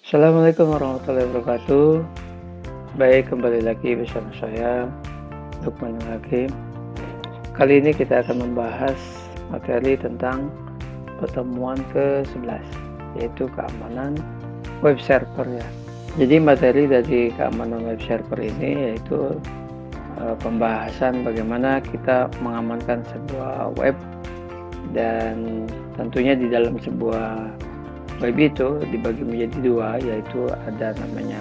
Assalamualaikum warahmatullahi wabarakatuh. Baik, kembali lagi bersama saya, Lukman Hakim. Kali ini kita akan membahas materi tentang pertemuan ke-11, yaitu keamanan web server ya. Jadi materi dari keamanan web server ini yaitu pembahasan bagaimana kita mengamankan sebuah web, dan tentunya di dalam sebuah web itu dibagi menjadi dua, yaitu ada namanya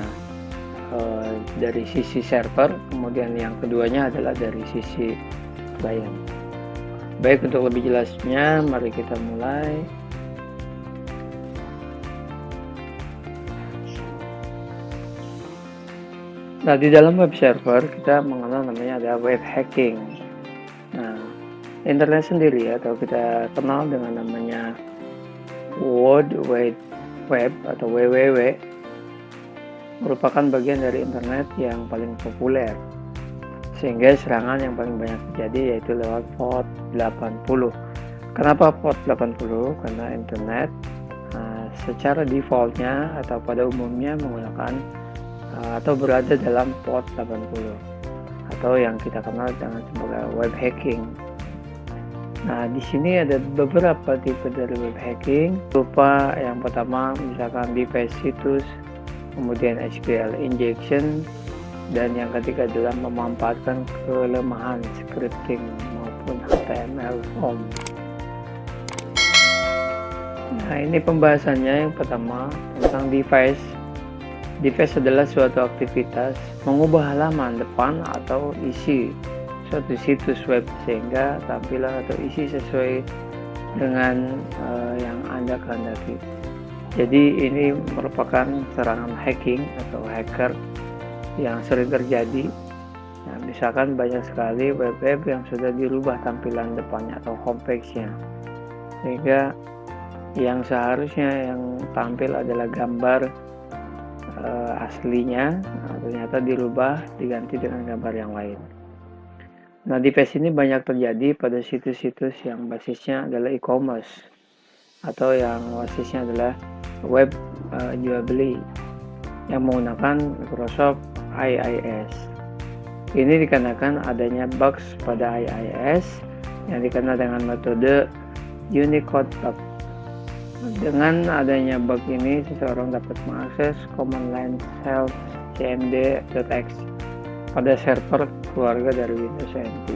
dari sisi server, kemudian yang keduanya adalah dari sisi klien. Baik, untuk lebih jelasnya mari kita mulai. Nah, di dalam web server kita mengenal namanya ada web hacking. Nah, internet sendiri atau kita kenal dengan namanya World Wide Web atau WWW merupakan bagian dari internet yang paling populer, sehingga serangan yang paling banyak terjadi yaitu lewat port 80. Kenapa port 80? Karena internet secara defaultnya atau pada umumnya menggunakan atau berada dalam port 80 atau yang kita kenal dengan sebagai web hacking. Nah, di sini ada beberapa tipe dari web hacking. Berupa yang pertama misalkan device situs, kemudian SQL injection, dan yang ketiga adalah memanfaatkan kelemahan scripting maupun HTML form. Nah, ini pembahasannya. Yang pertama tentang device. Device adalah suatu aktivitas mengubah halaman depan atau isi suatu situs web sehingga tampilan atau isi sesuai dengan yang Anda kehendaki. Jadi ini merupakan serangan hacking atau hacker yang sering terjadi. Nah, misalkan banyak sekali web-web yang sudah dirubah tampilan depannya atau homepage-nya, sehingga yang seharusnya yang tampil adalah gambar aslinya, ternyata dirubah diganti dengan gambar yang lain. Nah, device ini banyak terjadi pada situs-situs yang basisnya adalah e-commerce atau yang basisnya adalah web jual beli yang menggunakan Microsoft IIS. Ini dikarenakan adanya bugs pada IIS yang dikenal dengan metode Unicode bug. Dengan adanya bug ini, seseorang dapat mengakses command line self cmd.exe pada server keluarga dari Windows NT.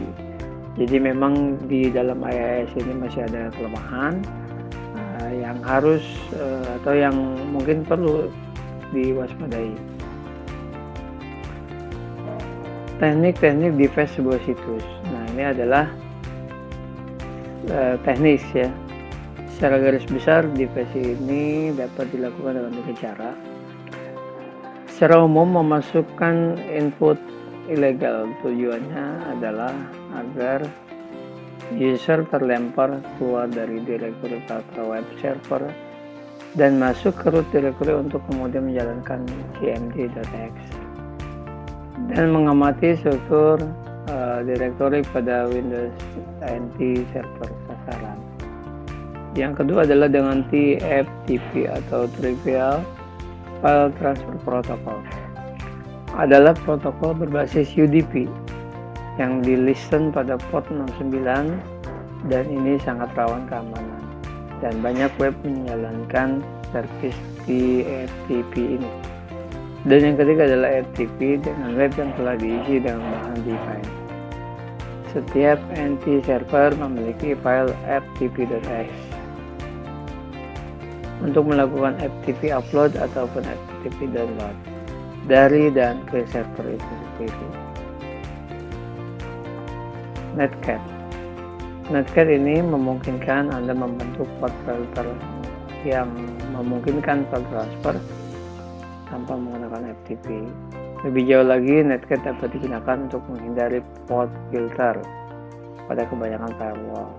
Jadi memang di dalam IIS ini masih ada kelemahan yang harus atau yang mungkin perlu diwaspadai. Teknik-teknik device sebuah situs. Nah, ini adalah teknis ya. Secara garis besar, device ini dapat dilakukan dengan tiga cara. Secara umum, memasukkan input ilegal. Tujuannya adalah agar user terlempar keluar dari direktori Tata web server dan masuk ke root directory untuk kemudian menjalankan cmd.exe dan mengamati struktur direktori pada Windows NT server sasaran. Yang kedua adalah dengan TFTP atau Trivial File Transfer Protocol. Adalah protokol berbasis UDP yang di-listen pada port 69, dan ini sangat rawan keamanan dan banyak web menjalankan service TFTP ini. Dan yang ketiga adalah FTP dengan web yang telah diisi dengan bahan device. Setiap NT server memiliki file ftp.exe untuk melakukan FTP upload ataupun FTP download dari dan ke server itu sendiri. Netcat ini memungkinkan Anda membentuk port filter yang memungkinkan file transfer tanpa menggunakan FTP. Lebih jauh lagi, Netcat dapat digunakan untuk menghindari port filter pada kebanyakan firewall,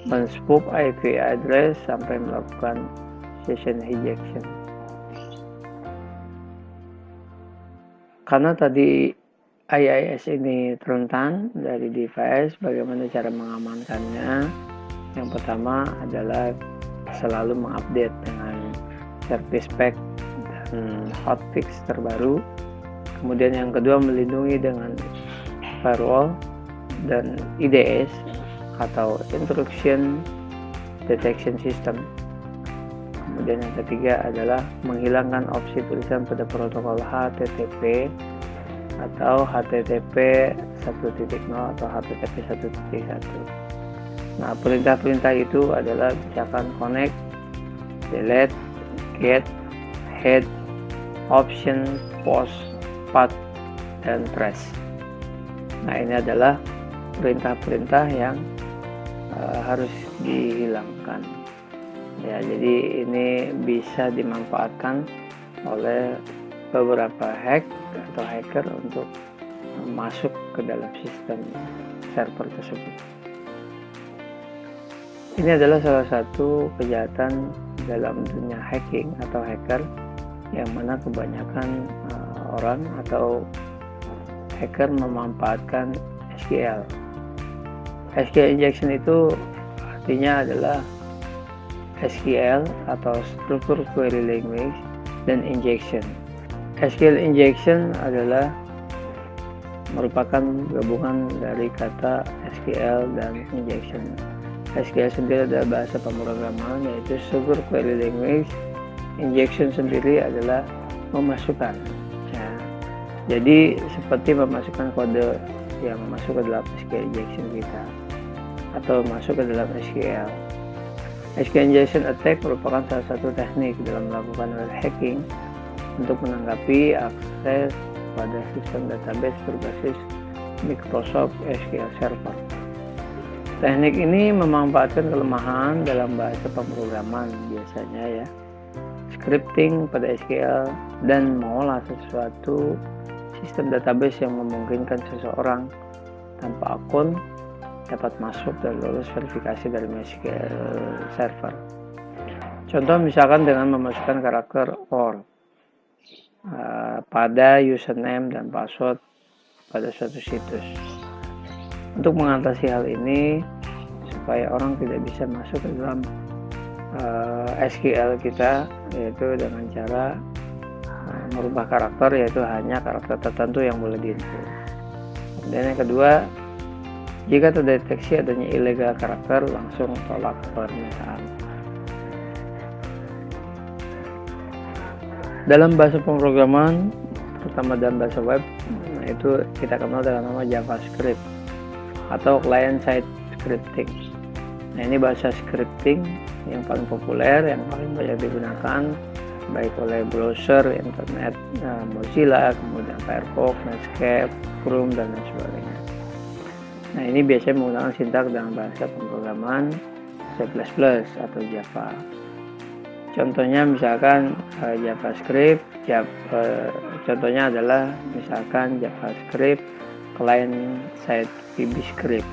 men-spoof IP address sampai melakukan session hijacktion. Karena tadi IIS ini rentan dari device, bagaimana cara mengamankannya? Yang pertama adalah selalu mengupdate dengan service pack dan hotfix terbaru. Kemudian yang kedua, melindungi dengan firewall dan IDS atau Intrusion Detection System. Kemudian yang ketiga adalah menghilangkan opsi tulisan pada protokol HTTP atau HTTP 1.0 atau HTTP 1.1. Nah, perintah-perintah itu adalah misalkan connect, delete, get, head, option, post, path, dan trace. Nah, ini adalah perintah-perintah yang harus dihilangkan. Ya, jadi ini bisa dimanfaatkan oleh beberapa hacker untuk masuk ke dalam sistem server tersebut. Ini adalah salah satu kejahatan dalam dunia hacking atau hacker yang mana kebanyakan orang atau hacker memanfaatkan SQL. SQL injection itu artinya adalah SQL atau Structured Query Language dan injection. SQL injection adalah merupakan gabungan dari kata SQL dan injection. SQL sendiri adalah bahasa pemrograman, yaitu Structured Query Language. Injection sendiri adalah memasukkan. Ya. Jadi seperti memasukkan kode yang masuk ke dalam SQL injection kita atau masuk ke dalam SQL. SQL injection attack merupakan salah satu teknik dalam melakukan hacking untuk menanggapi akses pada sistem database berbasis Microsoft SQL Server. Teknik ini memanfaatkan kelemahan dalam bahasa pemrograman biasanya ya, scripting pada SQL, dan mengolah sesuatu sistem database yang memungkinkan seseorang tanpa akun dapat masuk dan lolos verifikasi dari MySQL Server. Contoh misalkan dengan memasukkan karakter OR pada username dan password pada suatu situs. Untuk mengatasi hal ini, supaya orang tidak bisa masuk ke dalam SQL kita, yaitu dengan cara merubah karakter, yaitu hanya karakter tertentu yang boleh di-input. Dan yang kedua, jika terdeteksi adanya illegal karakter, langsung tolak permintaan. Dalam bahasa pemrograman, terutama dalam bahasa web, itu kita kenal dengan nama JavaScript atau client-side scripting. Nah, ini bahasa scripting yang paling populer, yang paling banyak digunakan baik oleh browser, internet, Mozilla, kemudian Firefox, Netscape, Chrome, dan lain sebagainya. Nah, ini biasanya menggunakan sintaks dalam bahasa pemrograman C++ atau Java. Contohnya misalkan JavaScript, contohnya adalah misalkan JavaScript client-side VBScript.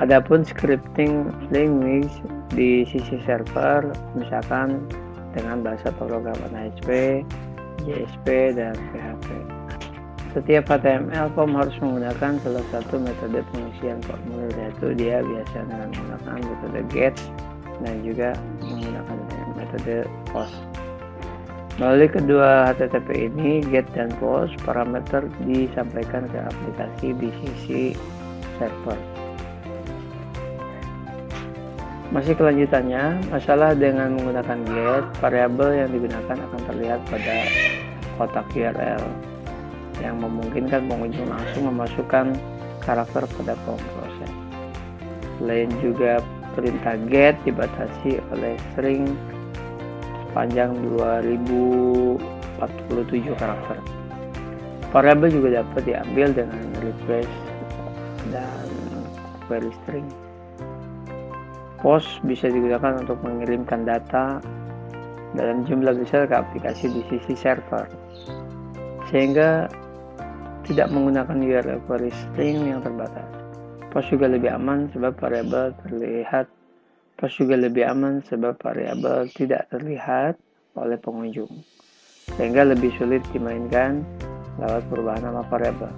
Adapun scripting language di sisi server, misalkan dengan bahasa pemrograman PHP, JSP, dan PHP. Setiap HTML form harus menggunakan salah satu metode pengisian formulir, yaitu dia biasa dengan menggunakan metode get dan juga menggunakan metode post. Melalui kedua HTTP ini, get dan post, parameter disampaikan ke aplikasi di sisi server. Masih kelanjutannya, masalah dengan menggunakan get, variabel yang digunakan akan terlihat pada kotak URL yang memungkinkan pengunjung langsung memasukkan karakter pada form proses. Selain juga, perintah get dibatasi oleh string panjang 2047 karakter. Variabel juga dapat diambil dengan request dan query string. Post bisa digunakan untuk mengirimkan data dalam jumlah besar ke aplikasi di sisi server, sehingga tidak menggunakan URL query string yang terbatas. Post juga lebih aman sebab variabel tidak terlihat oleh pengunjung, sehingga lebih sulit dimainkan lewat perubahan nama variabel.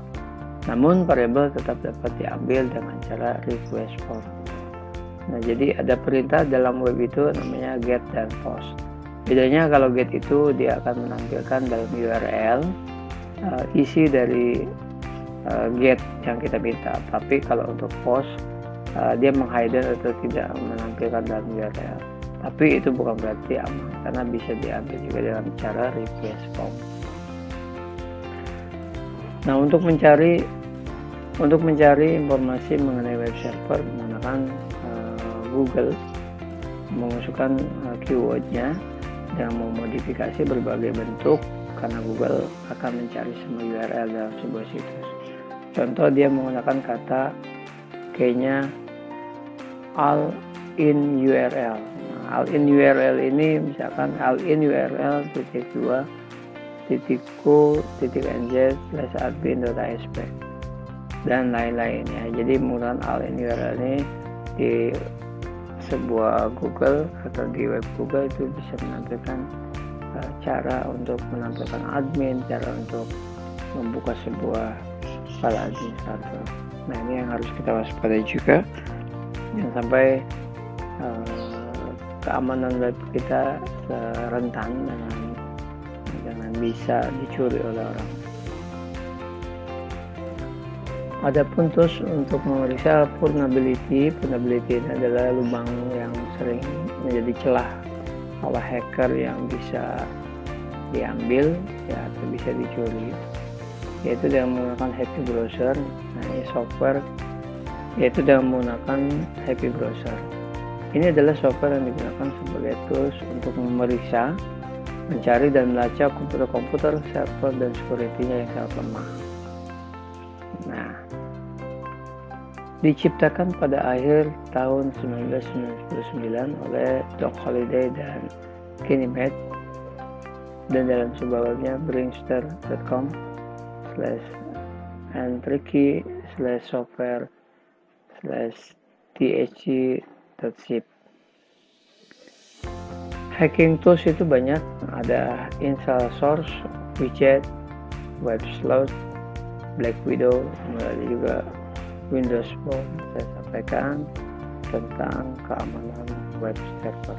Namun variabel tetap dapat diambil dengan cara request form. Nah, jadi ada perintah dalam web itu namanya get dan post. Bedanya kalau get itu dia akan menampilkan dalam URL isi dari get yang kita minta. Tapi kalau untuk post dia menghide atau tidak menampilkan dalam URL. Tapi itu bukan berarti aman, karena bisa diambil juga dengan cara replace form. Nah, untuk mencari informasi mengenai web server menggunakan Google, memasukkan keywordnya dan memodifikasi berbagai bentuk, karena Google akan mencari semua URL dalam sebuah situs. Contoh, dia menggunakan kata kayaknya all in URL. Nah, all in URL ini misalkan all in URL .co.nz/admin.asp dan lain-lainnya. Jadi menggunakan all in URL ini di sebuah Google atau di web Google itu bisa menampilkan cara untuk menampilkan admin, cara untuk membuka sebuah file administrator. Nah, ini yang harus kita waspadai juga, jangan sampai keamanan web kita rentan dengan bisa dicuri oleh orang. Adapun tools untuk memeriksa vulnerability ini adalah lubang yang sering menjadi celah oleh hacker yang bisa diambil ya, atau bisa dicuri, yaitu dengan menggunakan Happy Browser. Nah, ini software yaitu dengan menggunakan Happy Browser. Ini adalah software yang digunakan sebagai tools untuk memeriksa, mencari dan melacak komputer-komputer, server dan security-nya yang sangat lemah. Nah, diciptakan pada akhir tahun 1999 oleh Doc Holliday dan Kenny Matt, dan dalam sebuah webnya bringster.com/and-tricky/software/thc.zip. Hacking tools itu banyak, ada Install Source, Widget, WebSleuth, Black Widow, ada juga Windows Phone. Saya sampaikan tentang keamanan web server.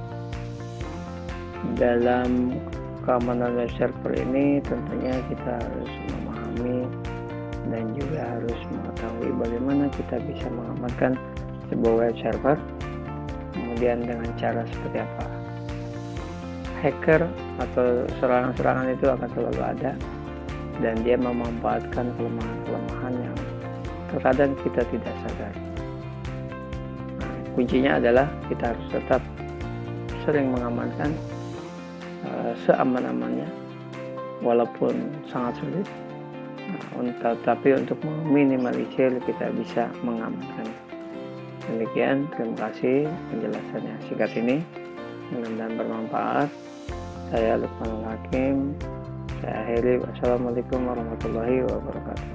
Dalam keamanan web server ini tentunya kita harus memahami dan juga harus mengetahui bagaimana kita bisa mengamankan sebuah web server, kemudian dengan cara seperti apa. Hacker atau serangan-serangan itu akan selalu ada, dan dia memanfaatkan kelemahan-kelemahan yang terkadang kita tidak sadar. Nah, kuncinya adalah kita harus tetap sering mengamankan seaman-amannya, walaupun sangat sulit. Tapi untuk meminimalisir kita bisa mengamankan. Demikian, terima kasih penjelasannya singkat ini, mudah-mudahan bermanfaat. Saya Lukmanul Hakim. Saya akhiri. Wassalamualaikum warahmatullahi wabarakatuh.